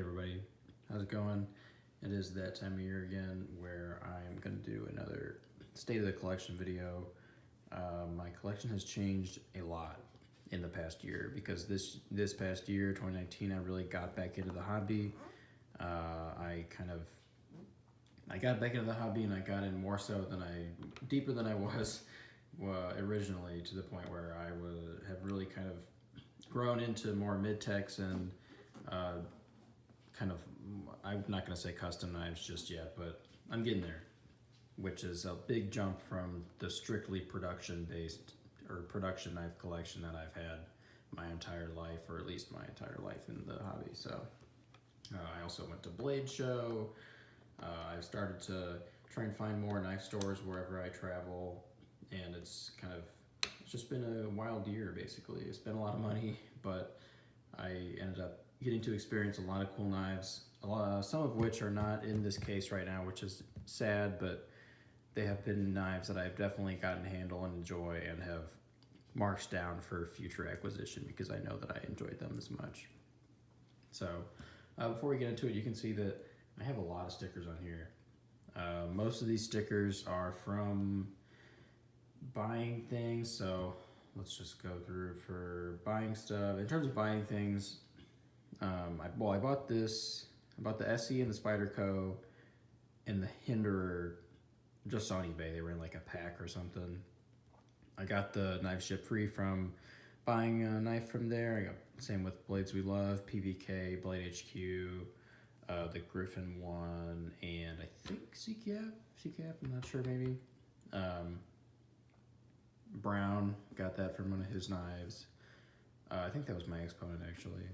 everybody, how's it going? It is that time of year again where I'm going to do another state of the collection video. My collection has changed a lot in the past year because this past year, 2019, I really got back into the hobby. I got back into the hobby and I got in more so deeper than I was originally, to the point where I have really kind of grown into more mid-techs and I'm not going to say custom knives just yet, but I'm getting there, which is a big jump from the strictly production-based or production knife collection that I've had my entire life, or at least my entire life in the hobby. So I also went to Blade Show. I've started to try and find more knife stores wherever I travel, and it's just been a wild year, basically. I spent a lot of money, but I ended up getting to experience a lot of cool knives, some of which are not in this case right now, which is sad, but they have been knives that I've definitely gotten to handle and enjoy and have marked down for future acquisition because I know that I enjoyed them as much. So before we get into it, you can see that I have a lot of stickers on here. Most of these stickers are from buying things, so let's just go through for buying stuff. In terms of buying things, I bought the SE and the Spyderco and the Hinderer just on eBay. They were in like a pack or something. I got the knife ship free from buying a knife from there. I got same with Blades We Love, PVK, Blade HQ, the Griffin one, and I think CKF, I'm not sure, maybe. Brown, got that from one of his knives. I think that was my Exponent, actually.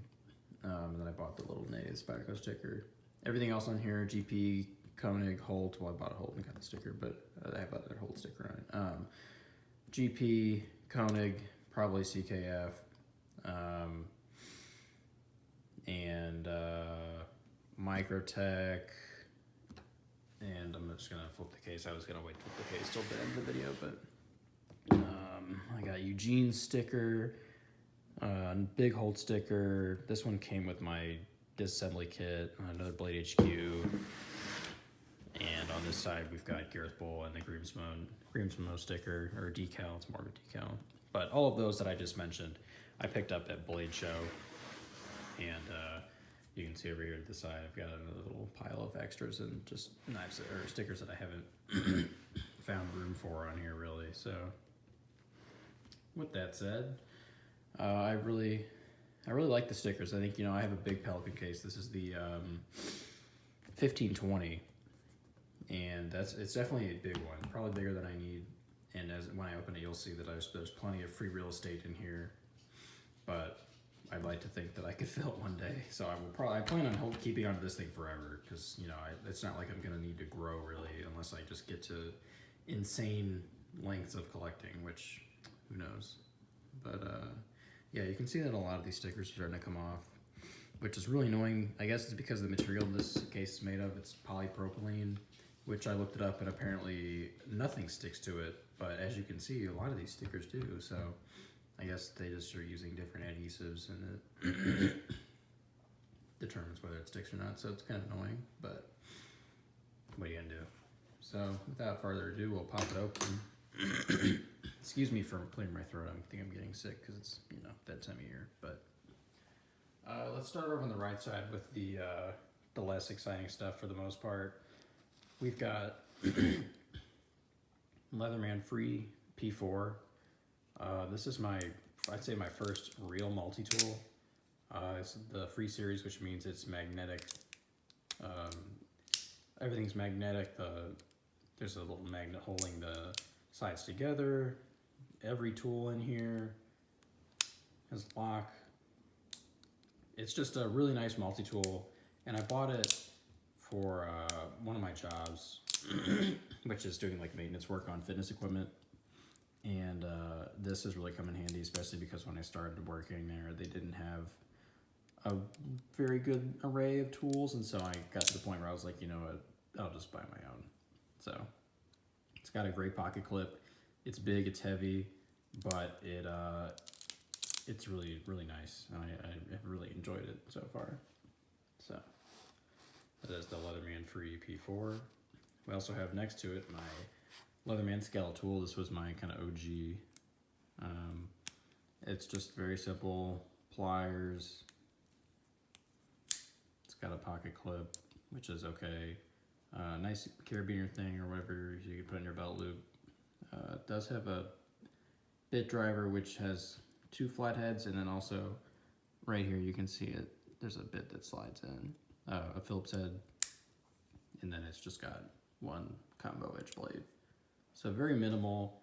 And then I bought the little native Spyderco sticker. Everything else on here, GP, Koenig, Holt. Well, I bought a Holt and got the sticker, but I have another Holt sticker on it. GP, Koenig, probably CKF, and Microtech. And I'm just gonna flip the case. I was gonna wait to flip the case till the end of the video, but I got Eugene's sticker, big Holt sticker. This one came with my disassembly kit, another Blade HQ. And on this side, we've got Gareth Bull and the Grimsmo sticker, or decal. It's more of a decal. But all of those that I just mentioned, I picked up at Blade Show. And you can see over here to the side, I've got another little pile of extras and just knives or stickers that I haven't found room for on here, really. So with that said, I really like the stickers. I think, I have a big Pelican case. This is the 1520. And it's definitely a big one, probably bigger than I need. And when I open it, you'll see that there's plenty of free real estate in here. But I'd like to think that I could fill it one day. So I plan on keeping onto this thing forever, because it's not like I'm gonna need to grow really, unless I just get to insane lengths of collecting, which who knows. But yeah, you can see that a lot of these stickers are starting to come off, which is really annoying. I guess it's because the material this case is made of, it's polypropylene, which I looked it up and apparently nothing sticks to it. But as you can see, a lot of these stickers do. So I guess they just are using different adhesives and it determines whether it sticks or not. So it's kind of annoying, but what are you gonna do? So without further ado, we'll pop it open. Excuse me for clearing my throat. I think I'm getting sick because it's, that time of year. But let's start over on the right side with the less exciting stuff for the most part. We've got Leatherman Free P4. This is I'd say my first real multi-tool. It's the Free series, which means it's magnetic. Everything's magnetic. There's a little magnet holding the sides together. Every tool in here has lock. It's just a really nice multi-tool, and I bought it for one of my jobs, which is doing like maintenance work on fitness equipment. And this has really come in handy, especially because when I started working there, they didn't have a very good array of tools, and so I got to the point where I was like, you know what, I'll just buy my own. So it's got a great pocket clip. It's big, it's heavy, but it's really, really nice. And I have really enjoyed it so far. So That is the Leatherman Free P4. We also have next to it my Leatherman scale tool. This was my kind of OG. It's just very simple, pliers. It's got a pocket clip, which is okay. Nice carabiner thing or whatever you can put in your belt loop. It does have a bit driver, which has 2 flatheads, and then also right here you can see it. There's a bit that slides in, a Phillips head, and then it's just got 1 combo edge blade. So very minimal,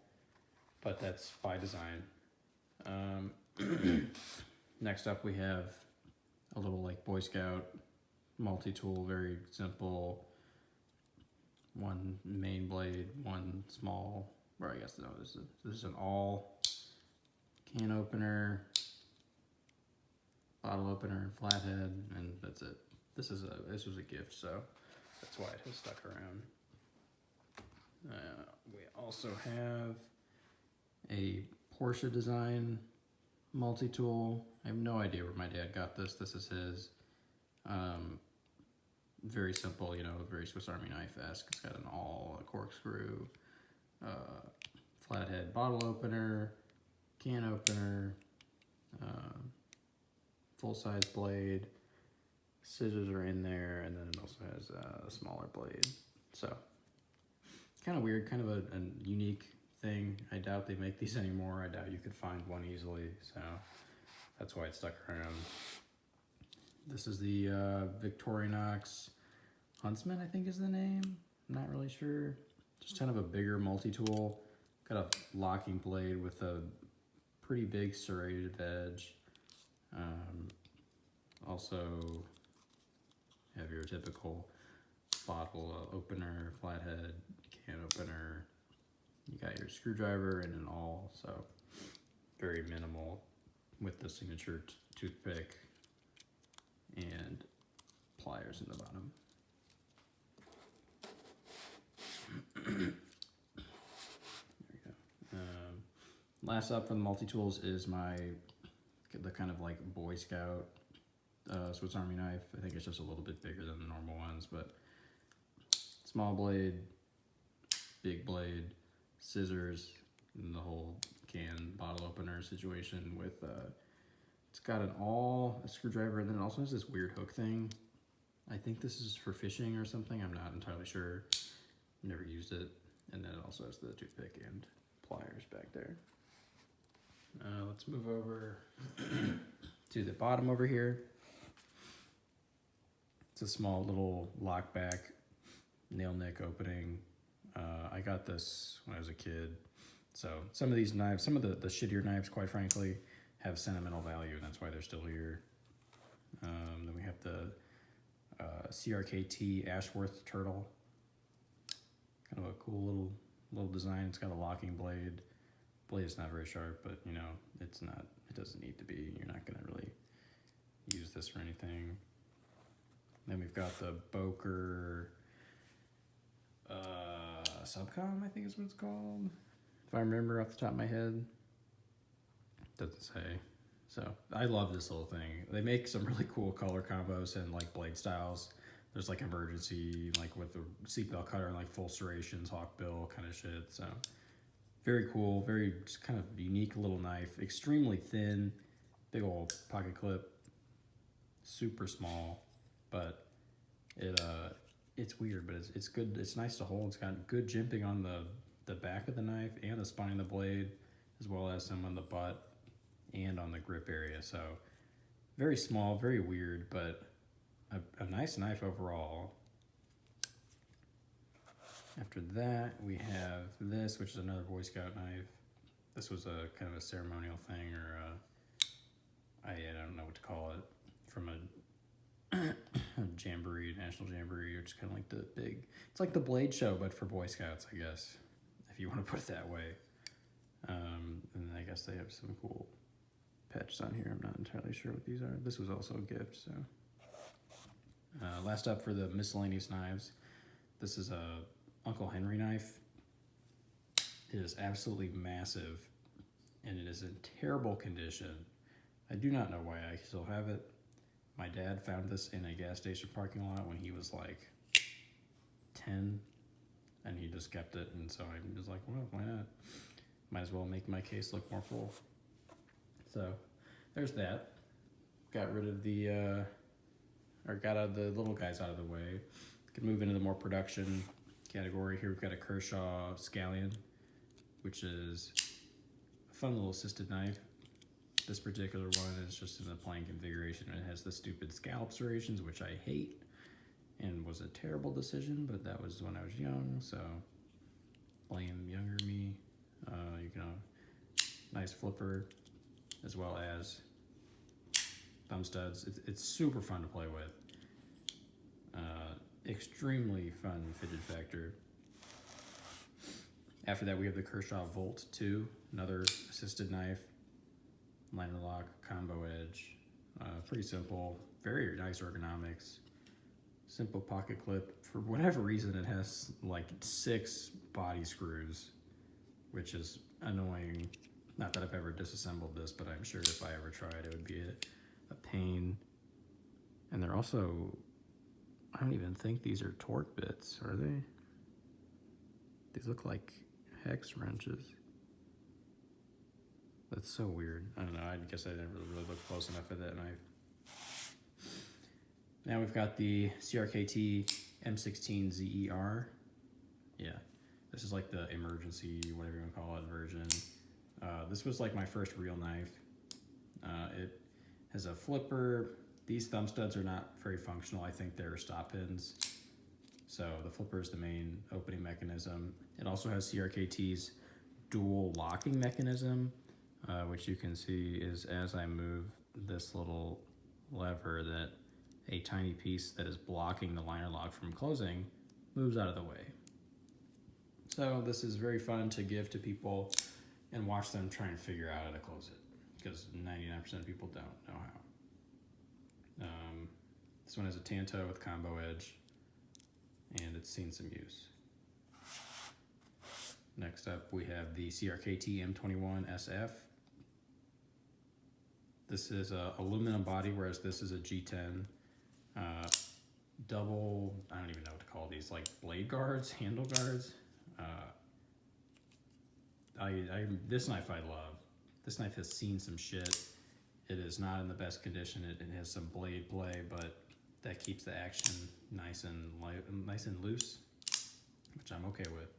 but that's by design. Next up we have a little like Boy Scout multi-tool, very simple. 1 main blade, 1 small, or I guess no, this is an all can opener, bottle opener, and flathead, and that's it. This was a gift, so that's why it has stuck around. We also have a Porsche design multi-tool. I have no idea where my dad got this. This is his. Very simple, you know, very Swiss Army knife-esque. It's got a corkscrew, flathead bottle opener, can opener, full-size blade, scissors are in there, and then it also has a smaller blade. So, kind of weird, kind of a unique thing. I doubt they make these anymore. I doubt you could find one easily, so that's why it stuck around. This is the Victorinox Huntsman, I think is the name. I'm not really sure. Just kind of a bigger multi-tool. Got a locking blade with a pretty big serrated edge. Also have your typical bottle opener, flathead, can opener. You got your screwdriver and an awl, so very minimal with the signature toothpick and pliers in the bottom. There we go. Last up for the multi-tools is the kind of like Boy Scout Swiss Army knife. I think it's just a little bit bigger than the normal ones, but small blade, big blade, scissors, and the whole can bottle opener situation with it's got a screwdriver, and then it also has this weird hook thing. I think this is for fishing or something. I'm not entirely sure. Never used it. And then it also has the toothpick and pliers back there. Let's move over to the bottom over here. It's a small little lockback nail nick opening. I got this when I was a kid. So some of these knives, some of the shittier knives, quite frankly, have sentimental value, and that's why they're still here. Then we have the CRKT Ashworth Turtle. Kind of a cool little design. It's got a locking blade. Blade is not very sharp, but you know, it doesn't need to be. You're not gonna really use this for anything. Then we've got the Boker Subcom, I think is what it's called. If I remember off the top of my head. Doesn't say. So I love this little thing. They make some really cool color combos and like blade styles. There's like emergency, like with the seatbelt cutter and like full serrations, hawkbill kind of shit. So very cool, very just kind of unique little knife. Extremely thin, big old pocket clip, super small, but it's weird, but it's good. It's nice to hold. It's got good jimping on the back of the knife and the spine of the blade, as well as some on the butt and on the grip area. So very small, very weird, but a nice knife overall. After that, we have this, which is another Boy Scout knife. This was a kind of a ceremonial thing, or I don't know what to call it, from a jamboree, national jamboree, or just kind of like the big, it's like the blade show, but for Boy Scouts, I guess, if you want to put it that way. And I guess they have some cool patches on here. I'm not entirely sure what these are. This was also a gift, so. Last up for the miscellaneous knives. This is a Uncle Henry knife. It is absolutely massive, and it is in terrible condition. I do not know why I still have it. My dad found this in a gas station parking lot when he was like 10, and he just kept it, and so I was like, well, why not? Might as well make my case look more full. So there's that. Got rid of the, or got out the little guys out of the way. Can move into the more production category. Here we've got a Kershaw Scallion, which is a fun little assisted knife. This particular one is just in the plain configuration. It has the stupid scallop serrations, which I hate, and was a terrible decision, but that was when I was young, so blame younger me. You know, nice flipper, as well as thumb studs. It's super fun to play with. Extremely fun fidget factor. After that, we have the Kershaw Volt 2, another assisted knife, liner lock, combo edge. Pretty simple, very nice ergonomics. Simple pocket clip. For whatever reason, it has like 6 body screws, which is annoying. Not that I've ever disassembled this, but I'm sure if I ever tried, it would be a pain. And they're also, I don't even think these are torque bits, are they? These look like hex wrenches. That's so weird. I don't know, I guess I never really looked close enough at that knife. Now we've got the CRKT M16 ZER. Yeah, this is like the emergency, whatever you want to call it, version. This was like my first real knife. It has a flipper. These thumb studs are not very functional. I think they're stop pins. So the flipper is the main opening mechanism. It also has CRKT's dual locking mechanism, which you can see is as I move this little lever that a tiny piece that is blocking the liner lock from closing moves out of the way. So this is very fun to give to people and watch them try and figure out how to close it, because 99% of people don't know how. This one has a Tanto with combo edge, and it's seen some use. Next up, we have the CRKT M21 SF. This is a aluminum body, whereas this is a G10. Double, I don't even know what to call these, like blade guards, handle guards. This knife I love. This knife has seen some shit. It is not in the best condition. It has some blade play, but that keeps the action nice and light, nice and loose, which I'm okay with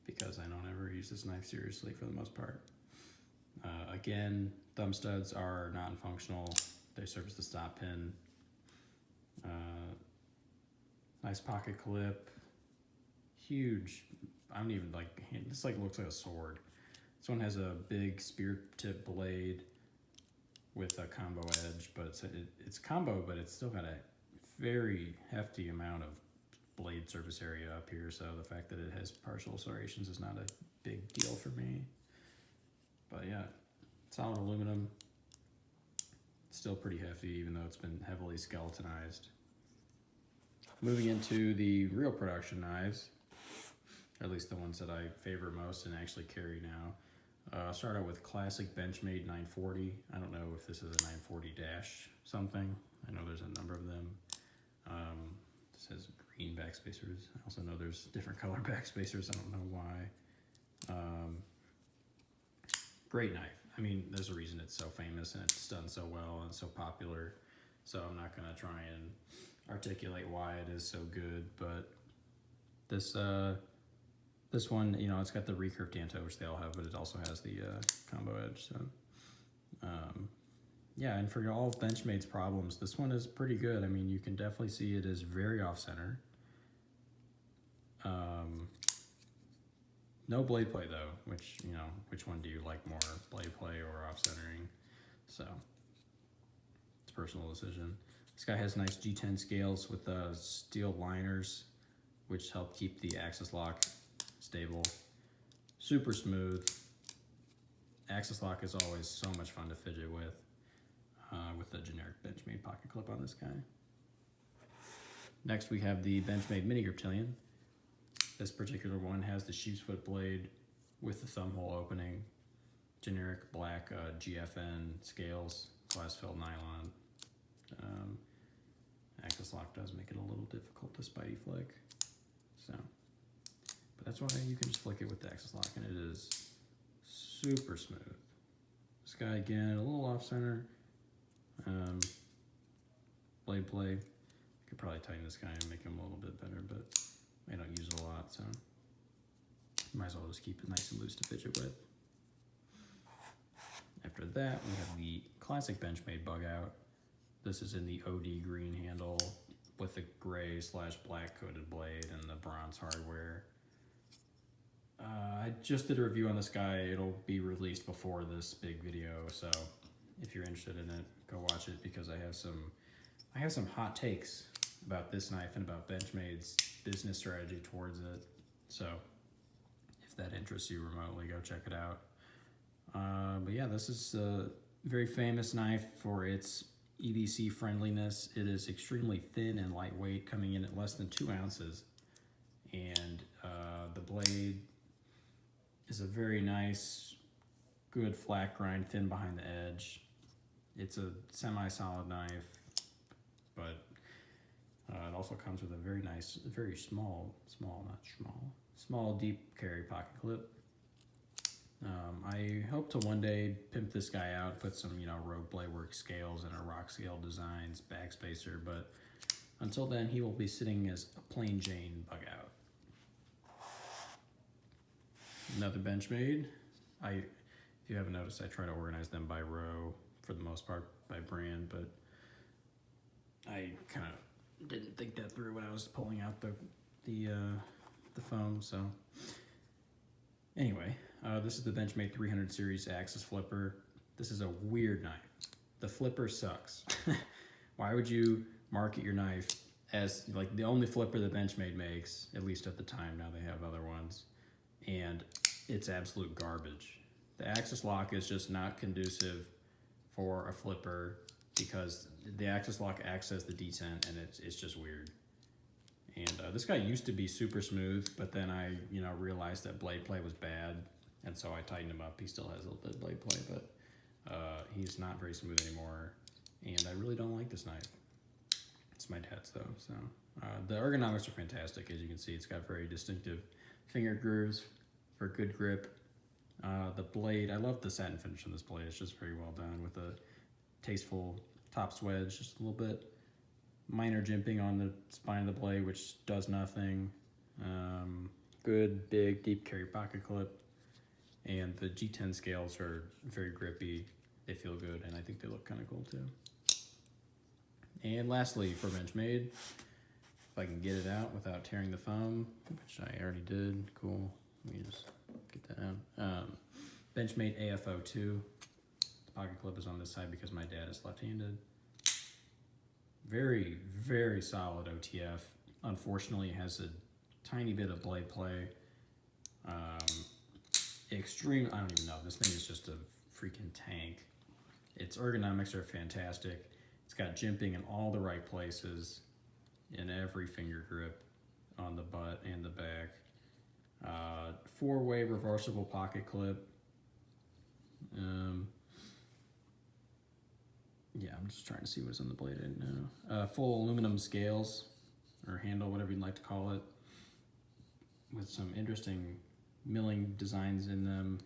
because I don't ever use this knife seriously for the most part. Again, thumb studs are non-functional. They serve as the stop pin. Nice pocket clip. Huge. I don't even like. This like looks like a sword. This one has a big spear tip blade with a combo edge, but it's combo, but it's still got a very hefty amount of blade surface area up here. So the fact that it has partial serrations is not a big deal for me. But yeah, solid aluminum. It's still pretty hefty, even though it's been heavily skeletonized. Moving into the real production knives, or at least the ones that I favor most and actually carry now. I'll start out with classic Benchmade 940. I don't know if this is a 940 dash something. I know there's a number of them. This has green backspacers. I also know there's different color backspacers. I don't know why. Great knife. I mean, there's a reason it's so famous and it's done so well and so popular. So I'm not gonna try and articulate why it is so good, but this one, you know, it's got the recurve Tanto, which they all have, but it also has the combo edge. So yeah, and for all of Benchmade's problems, this one is pretty good. I mean, you can definitely see it is very off-center. No blade play though, which, you know, which one do you like more, blade play or off-centering? So it's a personal decision. This guy has nice G10 scales with steel liners, which help keep the axis lock stable. Super smooth. Axis lock is always so much fun to fidget with the generic Benchmade pocket clip on this guy. Next we have the Benchmade Mini Griptilian. This particular one has the sheep's foot blade with the thumb hole opening, generic black GFN scales, glass filled nylon. Axis lock does make it a little difficult to spidey flick. So, but that's why you can just flick it with the axis lock, and it is super smooth. This guy again, a little off center. Blade play. I could probably tighten this guy and make him a little bit better, but I don't use it a lot, so might as well just keep it nice and loose to fidget with. After that, we have the classic Benchmade bug out. This is in the OD green handle with the gray / black coated blade and the bronze hardware. I just did a review on this guy. It'll be released before this big video, so if you're interested in it, go watch it, because I have some hot takes about this knife and about Benchmade's business strategy towards it. So if that interests you remotely, go check it out. But yeah, this is a very famous knife for its EDC friendliness. It is extremely thin and lightweight, coming in at less than 2 ounces. And the blade is a very nice, good flat grind, thin behind the edge. It's a semi-solid knife, but it also comes with a very nice, very small, deep carry pocket clip. I hope to one day pimp this guy out, put some, Rogue Bladework scales and a rock scale designs backspacer, but until then, he will be sitting as a plain Jane bug out. Another Benchmade. If you haven't noticed, I try to organize them by row for the most part, by brand, but I kind of didn't think that through when I was pulling out the foam. So anyway, this is the Benchmade 300 series axis flipper. This is a weird knife. The flipper sucks. Why would you market your knife as like the only flipper that Benchmade makes, at least at the time? Now they have other ones, and it's absolute garbage. The axis lock is just not conducive for a flipper, because the axis lock acts as the detent, and it's just weird. And this guy used to be super smooth, but then I realized that blade play was bad, and so I tightened him up. He still has a little bit of blade play, but he's not very smooth anymore, and I really don't like this knife. It's my dad's though, so the ergonomics are fantastic. As you can see, it's got very distinctive finger grooves for good grip. The blade, I love the satin finish on this blade. It's just very well done with a tasteful top swedge, just a little bit. Minor jimping on the spine of the blade, which does nothing. Good, big, deep carry pocket clip. And the G10 scales are very grippy. They feel good, and I think they look kind of cool too. And lastly, for Benchmade, if I can get it out without tearing the foam, which I already did, cool. Let me just get that out. Benchmade AFO2. The pocket clip is on this side because my dad is left-handed. Very, very solid OTF. Unfortunately, it has a tiny bit of blade play. Extreme, I don't even know. This thing is just a freaking tank. Its ergonomics are fantastic. It's got jimping in all the right places, in every finger grip, on the butt and the back. 4-way reversible pocket clip. Yeah, I'm just trying to see what's on the blade. I didn't know. Full aluminum scales, or handle, whatever you'd like to call it, with some interesting milling designs in them.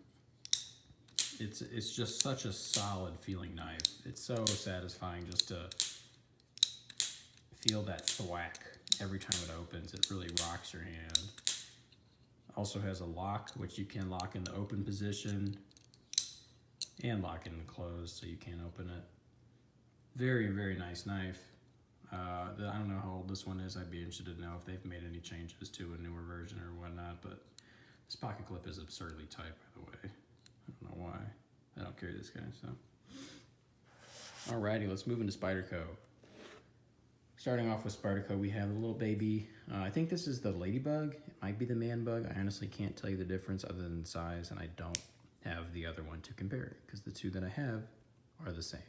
It's just such a solid feeling knife. It's so satisfying just to feel that thwack every time it opens. It really rocks your hand. Also has a lock, which you can lock in the open position and lock it in the closed, so you can't open it. Very, very nice knife. I don't know how old this one is. I'd be interested to know if they've made any changes to a newer version or whatnot, but this pocket clip is absurdly tight, by the way. I don't know why. I don't carry this guy, so. Alrighty, let's move into Spyderco. Starting off with Spyderco, we have a little baby. I think this is the Ladybug. It might be the Man Bug. I honestly can't tell you the difference other than size, and I don't have the other one to compare, because the two that I have are the same.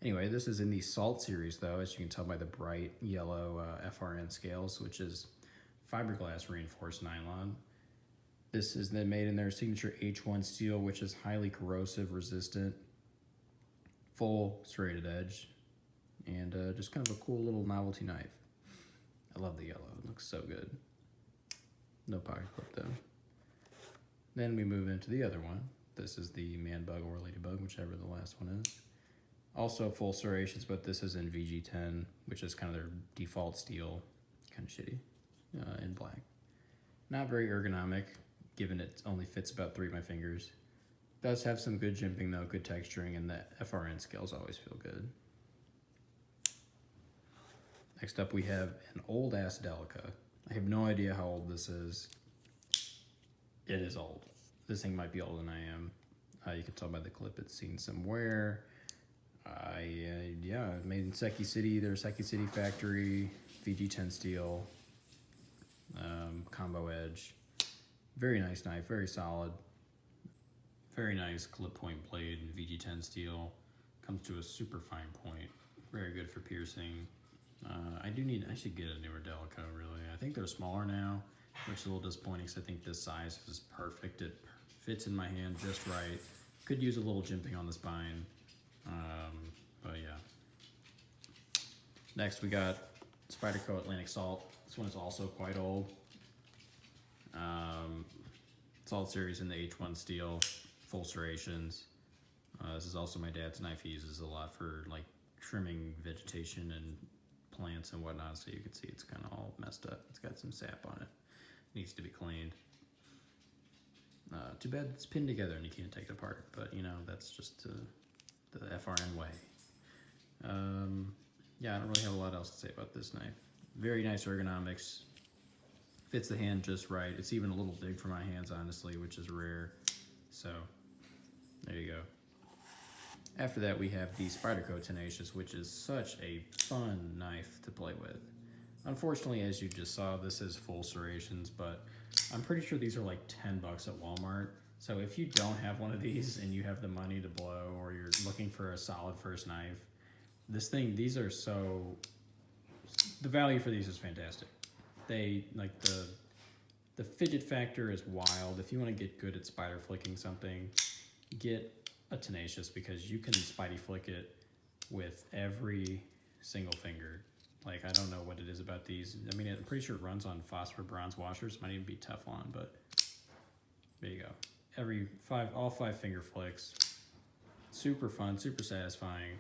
Anyway, this is in the Salt series, though, as you can tell by the bright yellow FRN scales, which is fiberglass reinforced nylon. This is then made in their signature H1 steel, which is highly corrosive resistant, full serrated edge, and just kind of a cool little novelty knife. I love the yellow, it looks so good. No pocket clip though. Then we move into the other one. This is the man bug or ladybug, whichever the last one is. Also full serrations, but this is in VG10, which is kind of their default steel, kind of shitty, in black. Not very ergonomic, given it only fits about 3 of my fingers. Does have some good jimping though, good texturing, and the FRN scales always feel good. Next up we have an old ass Delica. I have no idea how old this is. It is old. This thing might be older than I am. You can tell by the clip it's seen some wear. Yeah, made in Seki City. There's Seki City factory, VG10 steel, combo edge. Very nice knife, very solid. Very nice clip point blade in VG10 steel. Comes to a super fine point. Very good for piercing. I should get a newer Delica, really. I think they're smaller now, which is a little disappointing because I think this size is perfect. It fits in my hand just right. Could use a little jimping on the spine, but yeah. Next we got Spyderco Atlantic Salt. This one is also quite old. Salt series in the H1 steel, full serrations. This is also my dad's knife. He uses a lot for like trimming vegetation and plants and whatnot, so you can see it's kind of all messed up. It's got some sap on it. Needs to be cleaned. Too bad it's pinned together and you can't take it apart, but you know, that's just the FRN way. Yeah, I don't really have a lot else to say about this knife. Very nice ergonomics. Fits the hand just right. It's even a little big for my hands, honestly, which is rare. So, there you go. After that, we have the Spyderco Tenacious, which is such a fun knife to play with. Unfortunately, as you just saw, this is full serrations, but I'm pretty sure these are like 10 bucks at Walmart. So if you don't have one of these and you have the money to blow, or you're looking for a solid first knife, these are so, the value for these is fantastic. They, like the fidget factor is wild. If you want to get good at spider flicking something, get a Tenacious, because you can spidey flick it with every single finger. Like, I don't know what it is about these. I mean, I'm pretty sure it runs on phosphor bronze washers. Might even be Teflon, but there you go. All 5 finger flicks. Super fun, super satisfying.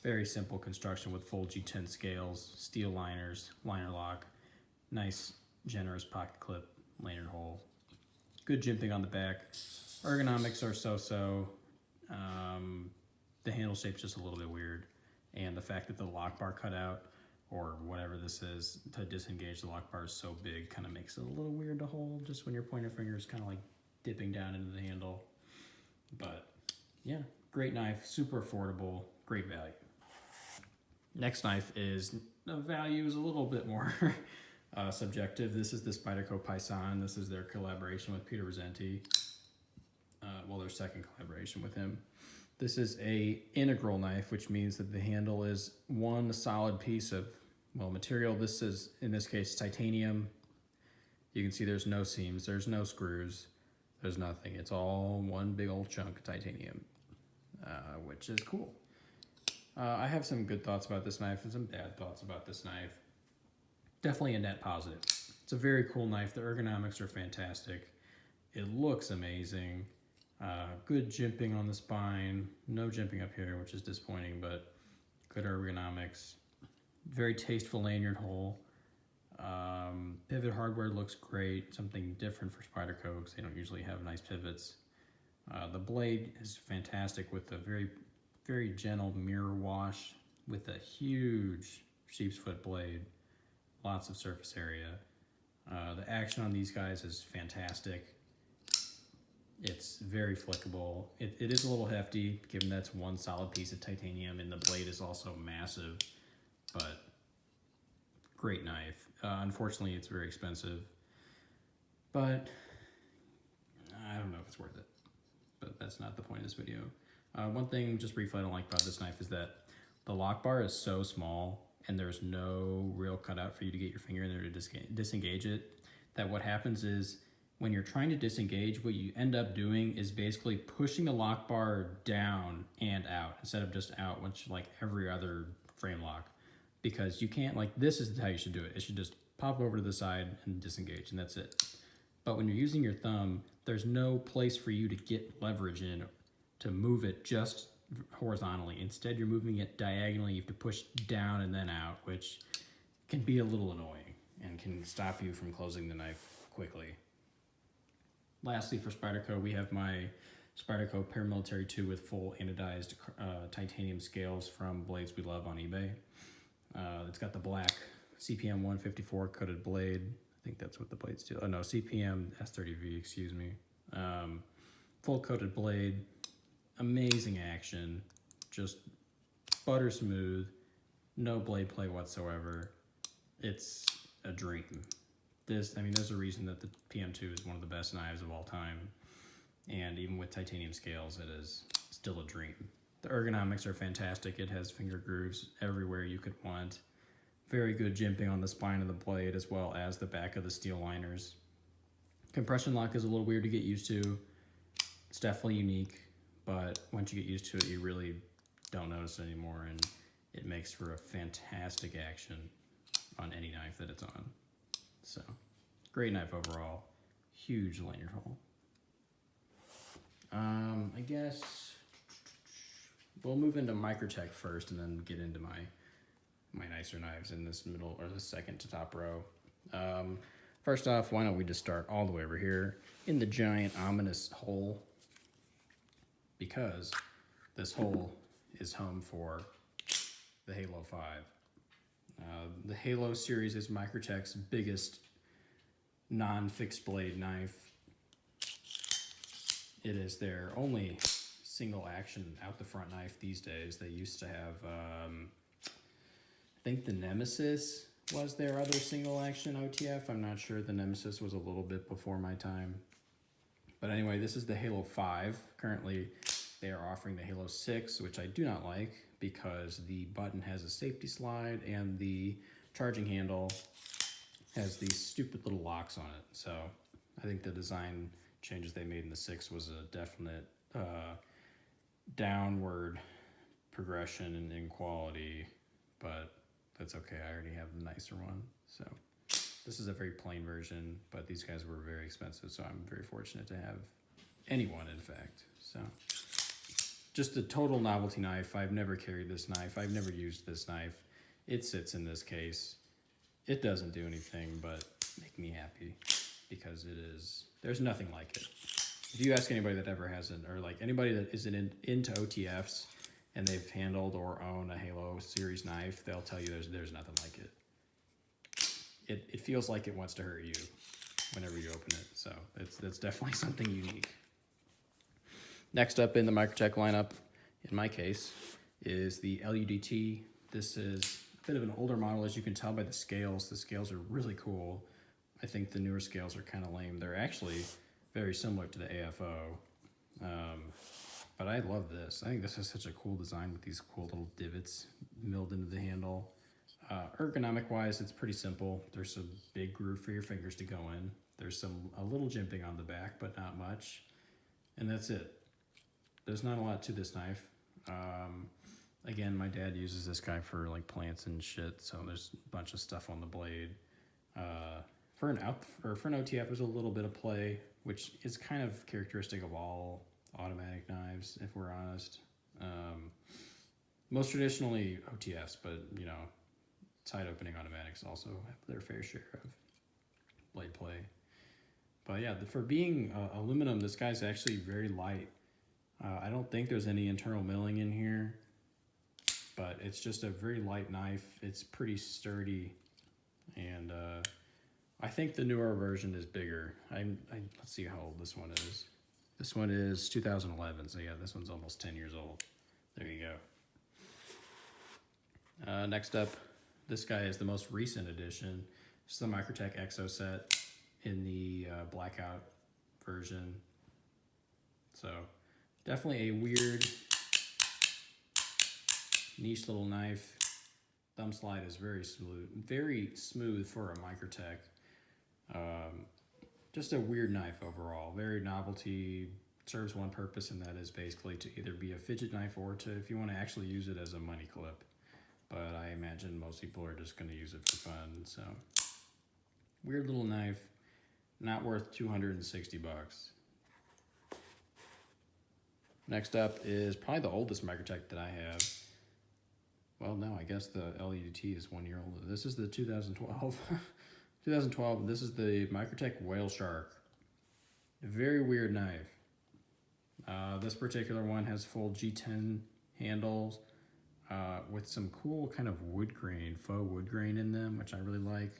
Very simple construction with full G10 scales, steel liners, liner lock, nice generous pocket clip, lanyard hole. Good jimping on the back. Ergonomics are so-so. The handle shape's just a little bit weird, and the fact that the lock bar cut out, or whatever this is, to disengage the lock bar is so big, kind of makes it a little weird to hold, just when your pointer finger is kind of like dipping down into the handle. But yeah, great knife, super affordable, great value. Next knife is, the value is a little bit more subjective. This is the Spyderco Paisan. This is their collaboration with Peter Rosenti. Well, their second collaboration with him. This is a integral knife, which means that the handle is one solid piece of, well, material. This is, in this case, titanium. You can see there's no seams, there's no screws, there's nothing. It's all one big old chunk of titanium, which is cool. I have some good thoughts about this knife and some bad thoughts about this knife. Definitely a net positive. It's a very cool knife. The ergonomics are fantastic. It looks amazing. Good jimping on the spine. No jimping up here, which is disappointing, but good ergonomics. Very tasteful lanyard hole. Pivot hardware looks great. Something different for Spyderco, because they don't usually have nice pivots. The blade is fantastic with a very, very gentle mirror wash with a huge sheep's foot blade. Lots of surface area. The action on these guys is fantastic. It's very flickable. It is a little hefty, given that's one solid piece of titanium, and the blade is also massive, but great knife. Unfortunately, it's very expensive, but I don't know if it's worth it, but that's not the point of this video. One thing, just briefly, I don't like about this knife is that the lock bar is so small, and there's no real cutout for you to get your finger in there to disengage it, that what happens is, when you're trying to disengage, what you end up doing is basically pushing the lock bar down and out instead of just out, which like every other frame lock, because you can't, like, this is how you should do it. It should just pop over to the side and disengage, and that's it. But when you're using your thumb, there's no place for you to get leverage in to move it just horizontally. Instead, you're moving it diagonally. You have to push down and then out, which can be a little annoying and can stop you from closing the knife quickly. Lastly, for Spyderco, we have my Spyderco Paramilitary 2 with full anodized titanium scales from Blades We Love on eBay. It's got the black CPM 154 coated blade. I think that's what the blades do. Oh no, CPM S30V, excuse me. Full coated blade, amazing action, just butter smooth, no blade play whatsoever. It's a dream. There's a reason that the PM2 is one of the best knives of all time. And even with titanium scales, it is still a dream. The ergonomics are fantastic. It has finger grooves everywhere you could want. Very good jimping on the spine of the blade as well as the back of the steel liners. Compression lock is a little weird to get used to. It's definitely unique, but once you get used to it, you really don't notice it anymore, and it makes for a fantastic action on any knife that it's on. So, great knife overall. Huge lanyard hole. I guess we'll move into Microtech first and then get into my nicer knives in this middle, or the second to top row. First off, why don't we just start all the way over here in the giant ominous hole, because this hole is home for the Halo 5. The Halo series is Microtech's biggest non-fixed blade knife. It is their only single action out the front knife these days. They used to have, I think the Nemesis was their other single action OTF. I'm not sure. The Nemesis was a little bit before my time. But anyway, this is the Halo 5. Currently, they are offering the Halo 6, which I do not like because the button has a safety slide and the charging handle has these stupid little locks on it. So I think the design changes they made in the 6 was a definite downward progression in quality, but that's okay. I already have the nicer one. So this is a very plain version, but these guys were very expensive, so I'm very fortunate to have anyone, in fact. So just a total novelty knife. I've never carried this knife. I've never used this knife. It sits in this case. It doesn't do anything but make me happy because there's nothing like it. If you ask anybody that ever hasn't, or like anybody that isn't into OTFs and they've handled or own a Halo series knife, they'll tell you there's nothing like it. It feels like it wants to hurt you whenever you open it, so that's definitely something unique. Next up in the Microtech lineup, in my case, is the LUDT. This is a bit of an older model, as you can tell by the scales. The scales are really cool. I think the newer scales are kind of lame. They're actually very similar to the AFO, but I love this. I think this is such a cool design with these cool little divots milled into the handle. Ergonomic-wise, it's pretty simple. There's a big groove for your fingers to go in. There's a little jimping on the back, but not much, and that's it. There's not a lot to this knife. Again, my dad uses this guy for like plants and shit, so there's a bunch of stuff on the blade. For an OTF, there's a little bit of play, which is kind of characteristic of all automatic knives, if we're honest. Most traditionally OTFs, but you know, side opening automatics also have their fair share of blade play. But yeah, for being aluminum, this guy's actually very light. I don't think there's any internal milling in here, but it's just a very light knife. It's pretty sturdy, and I think the newer version is bigger. Let's see how old this one is. This one is 2011, so yeah, this one's almost 10 years old. There you go. Next up, this guy is the most recent edition. It's the Microtech Exo set in the blackout version. So definitely a weird, niche little knife. Thumb slide is very smooth for a Microtech. Just a weird knife overall. Very novelty. Serves one purpose, and that is basically to either be a fidget knife or to, if you want to actually use it as a money clip. but I imagine most people are just going to use it for fun. So, weird little knife, not worth 260 bucks. Next up is probably the oldest Microtech that I have. Well, no, I guess the LEDT is 1 year old. This is the 2012. 2012, this is the Microtech Whale Shark. A very weird knife. This particular one has full G10 handles with some cool kind of wood grain, faux wood grain in them, which I really like.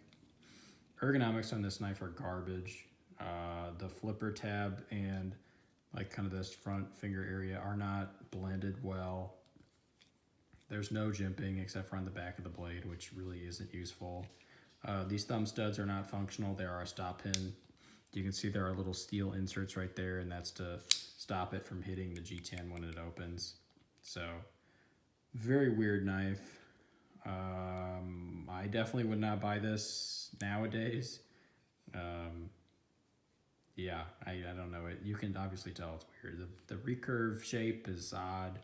Ergonomics on this knife are garbage. The flipper tab and like kind of this front finger area are not blended well. There's no jimping except for on the back of the blade, which really isn't useful. These thumb studs are not functional. They are a stop pin. You can see there are little steel inserts right there, and that's to stop it from hitting the G10 when it opens. So, very weird knife. I definitely would not buy this nowadays. Yeah, I don't know. You can obviously tell it's weird. The recurve shape is odd.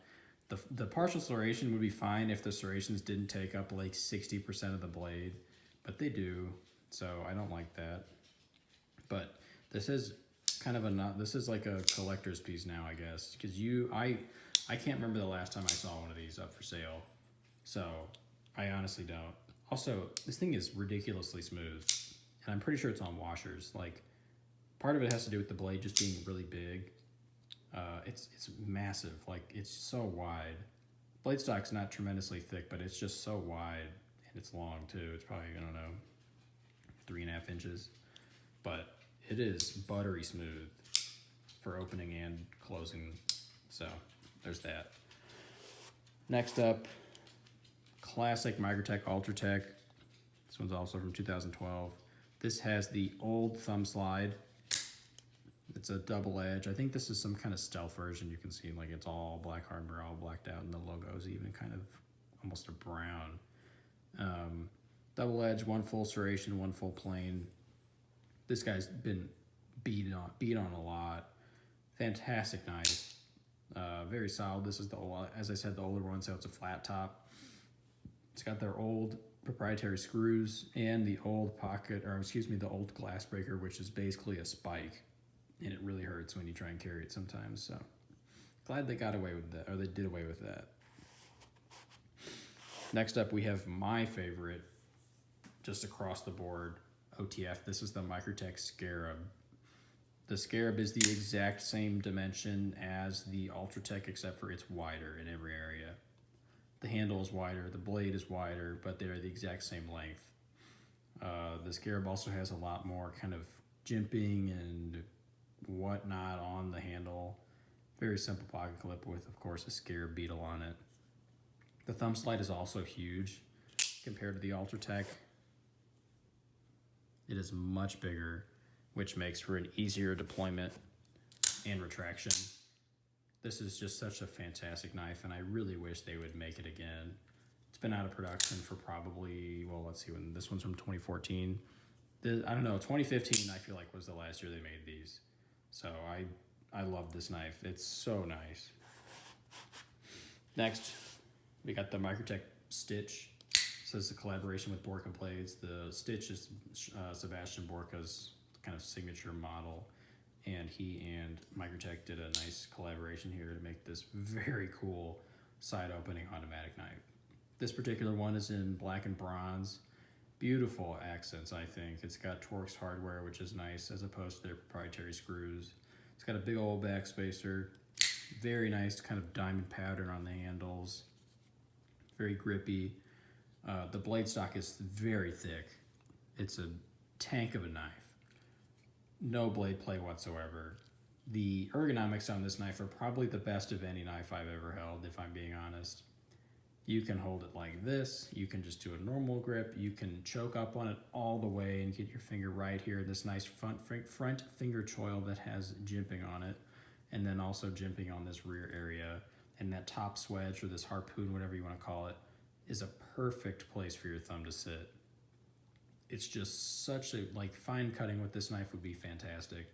The partial serration would be fine if the serrations didn't take up like 60% of the blade, but they do, so I don't like that. But this is kind of this is like a collector's piece now, I guess, because I can't remember the last time I saw one of these up for sale, so I honestly don't. Also, this thing is ridiculously smooth, and I'm pretty sure it's on washers. Like, part of it has to do with the blade just being really big. It's massive, like it's so wide. Blade stock's not tremendously thick, but it's just so wide, and it's long too. It's probably, I don't know, 3.5 inches, but it is buttery smooth for opening and closing. So there's that. Next up, classic Microtech Ultratech. This one's also from 2012. This has the old thumb slide. It's a double edge. I think this is some kind of stealth version. You can see like it's all black hardware, all blacked out, and the logo is even kind of almost a brown. Double edge, one full serration, one full plane. This guy's been beat on a lot. Fantastic knife. Very solid. This is the old, as I said, the older one, so it's a flat top. It's got their old proprietary screws and the old the old glass breaker, which is basically a spike. And it really hurts when you try and carry it sometimes. So glad they got away with that, or they did away with that. Next up, we have my favorite, just across the board, OTF. This is the Microtech Scarab. The Scarab is the exact same dimension as the Ultratech, except for it's wider in every area. The handle is wider, the blade is wider, but they're the exact same length. The Scarab also has a lot more kind of jimping and whatnot on the handle. Very simple pocket clip with, of course, a Scarab beetle on it. The thumb slide is also huge compared to the Ultratech. It is much bigger, which makes for an easier deployment and retraction. This is just such a fantastic knife, and I really wish they would make it again. It's been out of production for probably, well, let's see, when this one's from 2014. I don't know, 2015 I feel like was the last year they made these. So I love this knife. It's so nice. Next, we got the Microtech Stitch. This is a collaboration with Borka Blades. The Stitch is Sebastian Borka's kind of signature model, and he and Microtech did a nice collaboration here to make this very cool side opening automatic knife. This particular one is in black and bronze. Beautiful accents, I think. It's got Torx hardware, which is nice, as opposed to their proprietary screws. It's got a big old backspacer. Very nice kind of diamond pattern on the handles. Very grippy. The blade stock is very thick. It's a tank of a knife. No blade play whatsoever. The ergonomics on this knife are probably the best of any knife I've ever held, if I'm being honest. You can hold it like this. You can just do a normal grip. You can choke up on it all the way and get your finger right here. This nice front finger choil that has jimping on it, and then also jimping on this rear area. And that top swedge, or this harpoon, whatever you want to call it, is a perfect place for your thumb to sit. It's just such a, like, fine cutting with this knife would be fantastic.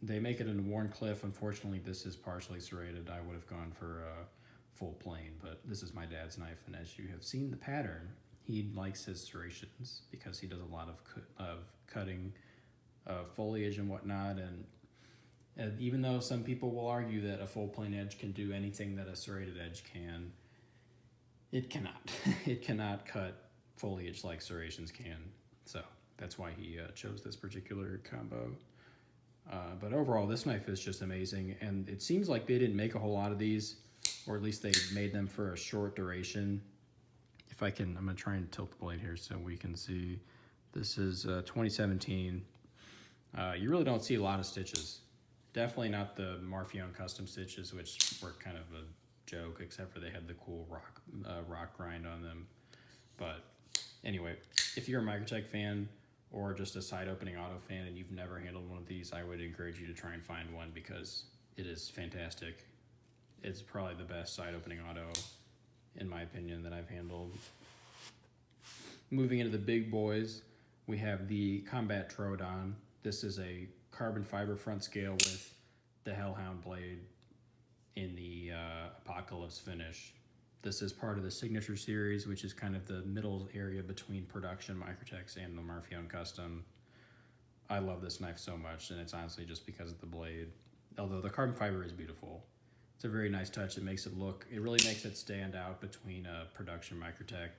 They make it in Warncliffe. Unfortunately, this is partially serrated. I would have gone for full plane, but this is my dad's knife, and as you have seen the pattern, he likes his serrations because he does a lot of cutting foliage and whatnot, and even though some people will argue that a full plane edge can do anything that a serrated edge can, it cannot. It cannot cut foliage like serrations can, so that's why he chose this particular combo. But overall, this knife is just amazing, and it seems like they didn't make a whole lot of these, or at least they made them for a short duration. If I can, I'm going to try and tilt the blade here so we can see. This is 2017. You really don't see a lot of stitches. Definitely not the Marfione custom stitches, which were kind of a joke, except for they had the cool rock grind on them. But anyway, if you're a Microtech fan or just a side opening auto fan and you've never handled one of these, I would encourage you to try and find one because it is fantastic. It's probably the best side opening auto, in my opinion, that I've handled. Moving into the big boys, we have the Combat Troodon. This is a carbon fiber front scale with the Hellhound blade in the Apocalypse finish. This is part of the Signature series, which is kind of the middle area between production Microtechs and the Marfione custom. I love this knife so much, and it's honestly just because of the blade. Although the carbon fiber is beautiful. It's a very nice touch. It really makes it stand out between a production Microtech.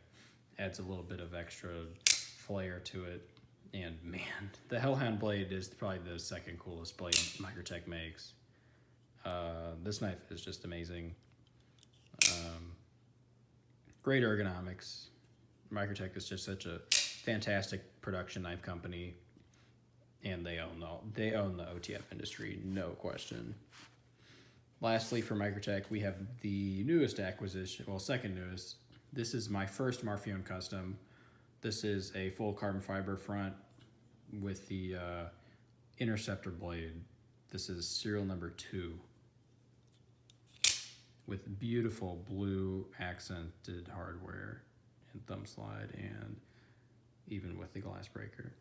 Adds a little bit of extra flair to it. And man, the Hellhound blade is probably the second coolest blade Microtech makes. This knife is just amazing. Great ergonomics. Microtech is just such a fantastic production knife company, and they own the OTF industry, no question. Lastly, for Microtech, we have the newest acquisition, well, second newest. This is my first Marfione custom. This is a full carbon fiber front with the Interceptor blade. This is serial number 2 with beautiful blue accented hardware and thumb slide, and even with the glass breaker.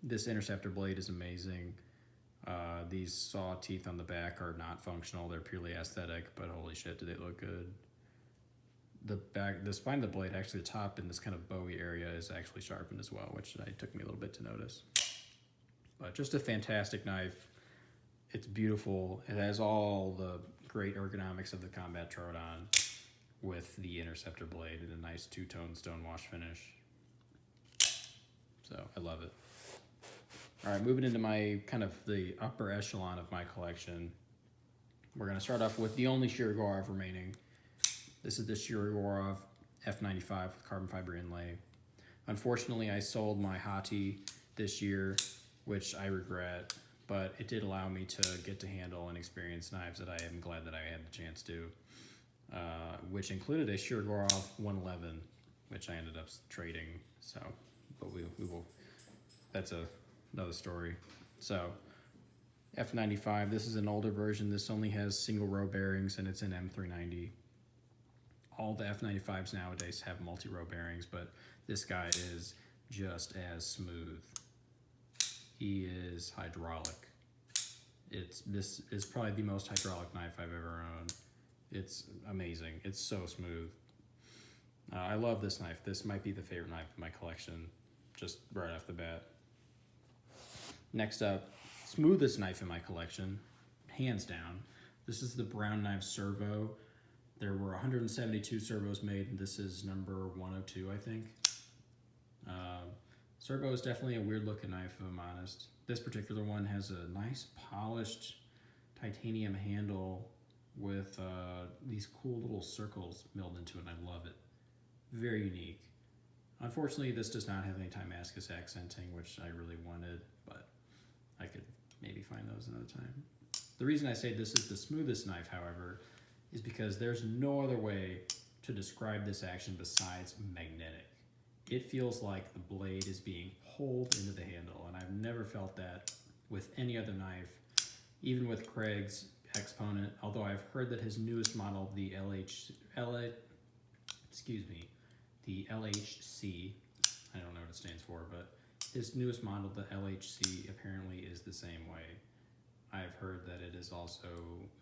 This Interceptor blade is amazing. These saw teeth on the back are not functional, they're purely aesthetic, but holy shit, do they look good. The spine of the blade, actually the top in this kind of bowie area, is actually sharpened as well, which took me a little bit to notice. But just a fantastic knife. It's beautiful. It has all the great ergonomics of the Combat Troodon with the Interceptor blade and a nice two-tone stonewash finish. So I love it. All right, moving into my kind of the upper echelon of my collection. We're going to start off with the only Shirogorov remaining. This is the Shirogorov F95 with carbon fiber inlay. Unfortunately, I sold my Hati this year, which I regret, but it did allow me to get to handle and experience knives that I am glad that I had the chance to, which included a Shirogorov 111, which I ended up trading. So, but we will. That's another story. So, F95. This is an older version. This only has single row bearings, and it's an M390. All the F95s nowadays have multi-row bearings, but this guy is just as smooth. He is hydraulic. This is probably the most hydraulic knife I've ever owned. It's amazing. It's so smooth. I love this knife. This might be the favorite knife in my collection, just right off the bat. Next up, smoothest knife in my collection, hands down. This is the Brown Knife Servo. There were 172 servos made, and this is number 102, I think. Servo is definitely a weird looking knife, if I'm honest. This particular one has a nice polished titanium handle with these cool little circles milled into it, and I love it. Very unique. Unfortunately, this does not have any Damascus accenting, which I really wanted, but I could maybe find those another time. The reason I say this is the smoothest knife, however, is because there's no other way to describe this action besides magnetic. It feels like the blade is being pulled into the handle, and I've never felt that with any other knife, even with Craig's Exponent, although I've heard that his newest model, the LHC, I don't know what it stands for, but his newest model, the LHC, apparently is the same way. I've heard that it is also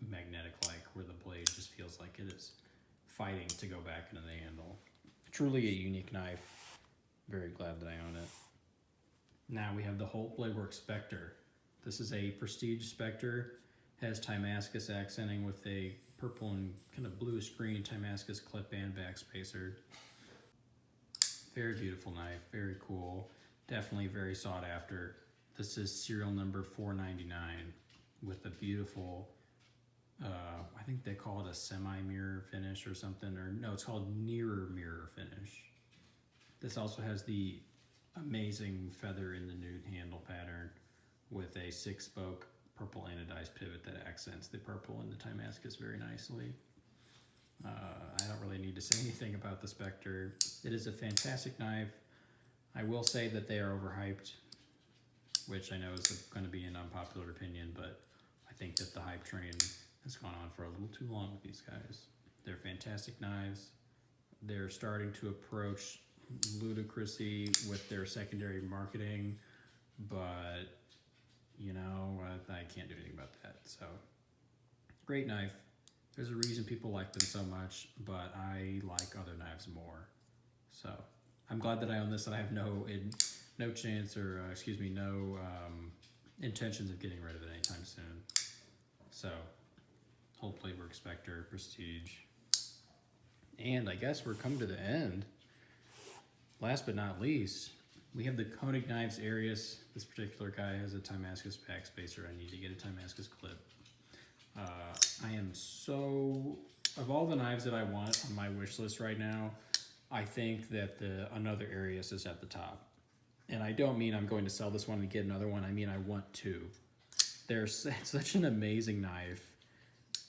magnetic-like, where the blade just feels like it is fighting to go back into the handle. Truly a unique knife. Very glad that I own it. Now we have the Holt Blade Works Spectre. This is a prestige Spectre. Has Timascus accenting with a purple and kind of bluish green Timascus clip and backspacer. Very beautiful knife, very cool. Definitely very sought after. This is serial number 499 with a beautiful, I think they call it a semi-mirror finish or something, or no, it's called nearer mirror finish. This also has the amazing feather in the nude handle pattern with a 6-spoke purple anodized pivot that accents the purple and the Timascus very nicely. I don't really need to say anything about the Spectre. It is a fantastic knife. I will say that they are overhyped, which I know is going to be an unpopular opinion, but I think that the hype train has gone on for a little too long with these guys. They're fantastic knives. They're starting to approach ludicrousy with their secondary marketing, but you know, I can't do anything about that. So, great knife. There's a reason people like them so much, but I like other knives more. So, I'm glad that I own this, and I have no chance, or no intentions of getting rid of it anytime soon. So, Holt Blade Works Spectre, Prestige. And I guess we're coming to the end. Last but not least, we have the Koenig Knives Arius. This particular guy has a Timascus backspacer. I need to get a Timascus clip. I am so, of all the knives that I want on my wish list right now, I think that another Arius is at the top. And I don't mean I'm going to sell this one and get another one. I mean I want two. They're such an amazing knife.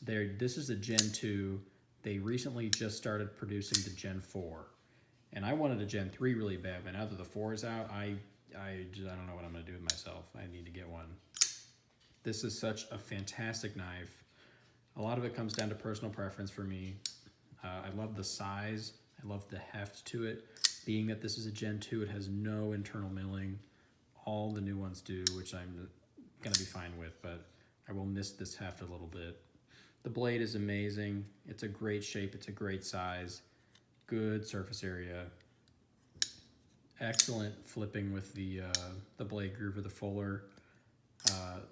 This is a Gen 2. They recently just started producing the Gen 4. And I wanted a Gen 3 really bad, but now that the 4 is out, I don't know what I'm going to do with myself. I need to get one. This is such a fantastic knife. A lot of it comes down to personal preference for me. I love the size. I love the heft to it. Being that this is a Gen 2, it has no internal milling. All the new ones do, which I'm going to be fine with, but I will miss this heft a little bit. The blade is amazing. It's a great shape. It's a great size. Good surface area. Excellent flipping with the blade groove or the fuller.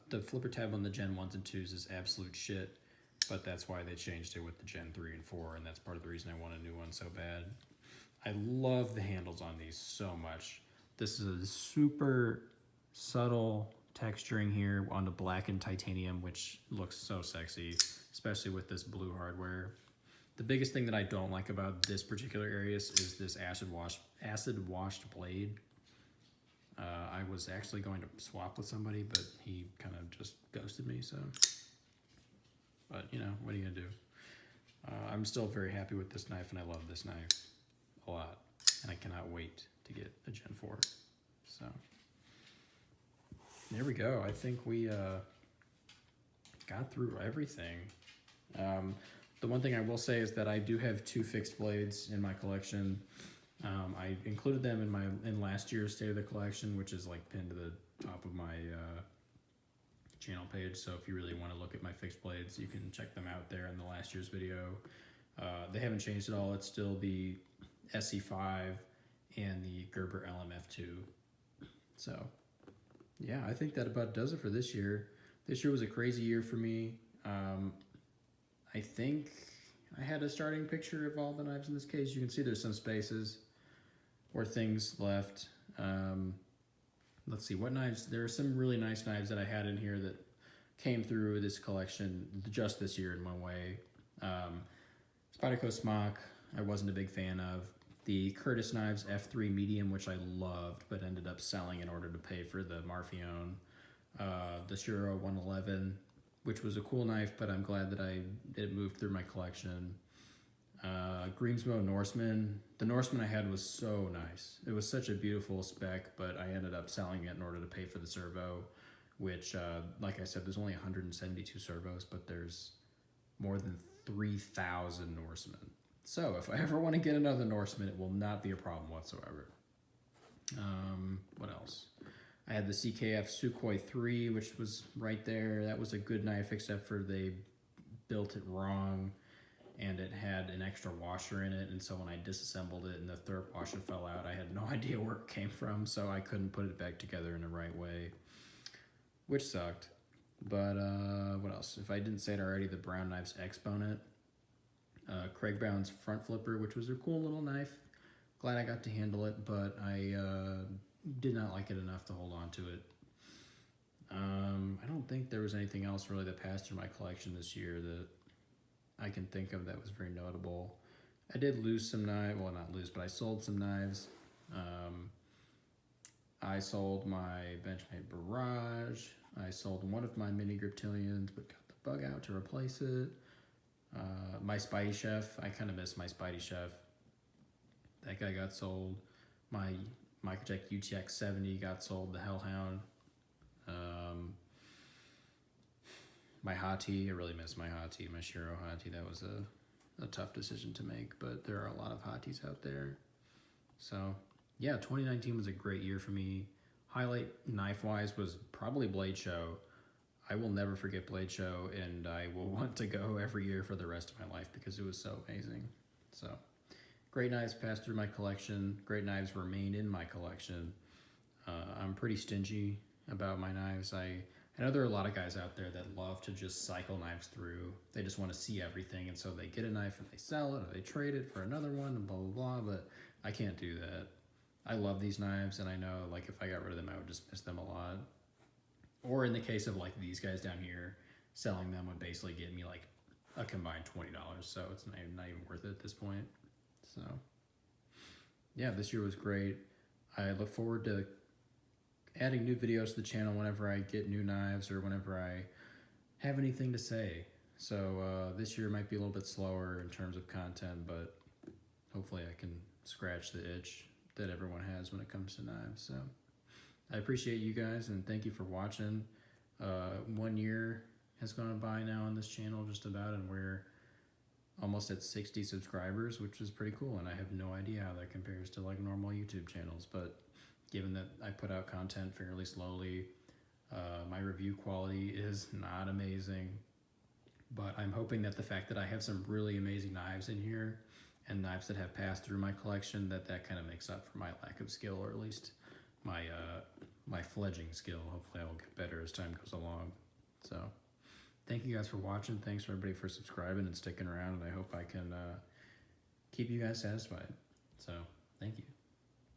The flipper tab on the Gen 1s and 2s is absolute shit, but that's why they changed it with the Gen 3 and 4, and that's part of the reason I want a new one so bad. I love the handles on these so much. This is a super subtle texturing here on the blackened titanium, which looks so sexy, especially with this blue hardware. The biggest thing that I don't like about this particular Arius is this acid washed blade. I was actually going to swap with somebody, but he kind of just ghosted me, so. But, you know, what are you going to do? I'm still very happy with this knife, and I love this knife a lot. And I cannot wait to get a Gen 4. So, there we go. I think we got through everything. The one thing I will say is that I do have 2 fixed blades in my collection. I included them in last year's State of the Collection, which is like pinned to the top of my channel page. So if you really want to look at my fixed blades, you can check them out there in the last year's video. They haven't changed at all. It's still the SE5 and the Gerber LMF2. So yeah, I think that about does it for this year. This year was a crazy year for me. I think I had a starting picture of all the knives in this case. You can see there's some spaces or things left. Let's see, what knives? There are some really nice knives that I had in here that came through this collection just this year in one way. Spyderco Smock, I wasn't a big fan of. The Curtis Knives F3 Medium, which I loved, but ended up selling in order to pay for the Marfione. The Shiro 111, which was a cool knife, but I'm glad that it moved through my collection. Greensmo Norseman. The Norseman I had was so nice. It was such a beautiful spec, but I ended up selling it in order to pay for the servo, which, like I said, there's only 172 servos, but there's more than 3,000 Norsemen. So if I ever want to get another Norseman, it will not be a problem whatsoever. What else? I had the CKF Sukhoi 3, which was right there. That was a good knife, except for they built it wrong. and it had an extra washer in it, and so when I disassembled it and the third washer fell out, I had no idea where it came from, so I couldn't put it back together in the right way, which sucked. But what else? If I didn't say it already, the Brown Knives Exponent. Craig Brown's front flipper, which was a cool little knife. Glad I got to handle it, but I did not like it enough to hold on to it. I don't think there was anything else really that passed through my collection this year that I can think of that was very notable. I did lose some knives, well not lose, but I sold some knives. I sold my Benchmade Barrage. I sold one of my mini Griptilians, but got the bug out to replace it. My Spidey Chef, I kind of miss my Spidey Chef. That guy got sold. My Microtech UTX 70 got sold, the Hellhound. My Hati, I really miss my Hati, my Shiro Hati. That was a tough decision to make, but there are a lot of Hatis out there. So yeah, 2019 was a great year for me. Highlight knife-wise was probably Blade Show. I will never forget Blade Show, and I will want to go every year for the rest of my life because it was so amazing. So great knives passed through my collection. Great knives remain in my collection. I'm pretty stingy about my knives. I know there are a lot of guys out there that love to just cycle knives through. They just want to see everything, and so they get a knife and they sell it, or they trade it for another one, and blah, blah, blah, but I can't do that. I love these knives, and I know like if I got rid of them, I would just miss them a lot. Or in the case of like these guys down here, selling them would basically get me like a combined $20, so it's not even worth it at this point. So yeah, this year was great. I look forward to adding new videos to the channel whenever I get new knives or whenever I have anything to say. So this year might be a little bit slower in terms of content, but hopefully I can scratch the itch that everyone has when it comes to knives. So I appreciate you guys, and thank you for watching. 1 year has gone by now on this channel just about, and we're almost at 60 subscribers, which is pretty cool, and I have no idea how that compares to like normal YouTube channels, but given that I put out content fairly slowly, my review quality is not amazing, but I'm hoping that the fact that I have some really amazing knives in here and knives that have passed through my collection, that kind of makes up for my lack of skill, or at least my fledgling skill. Hopefully I will get better as time goes along. So thank you guys for watching. Thanks for everybody for subscribing and sticking around, and I hope I can keep you guys satisfied. So thank you.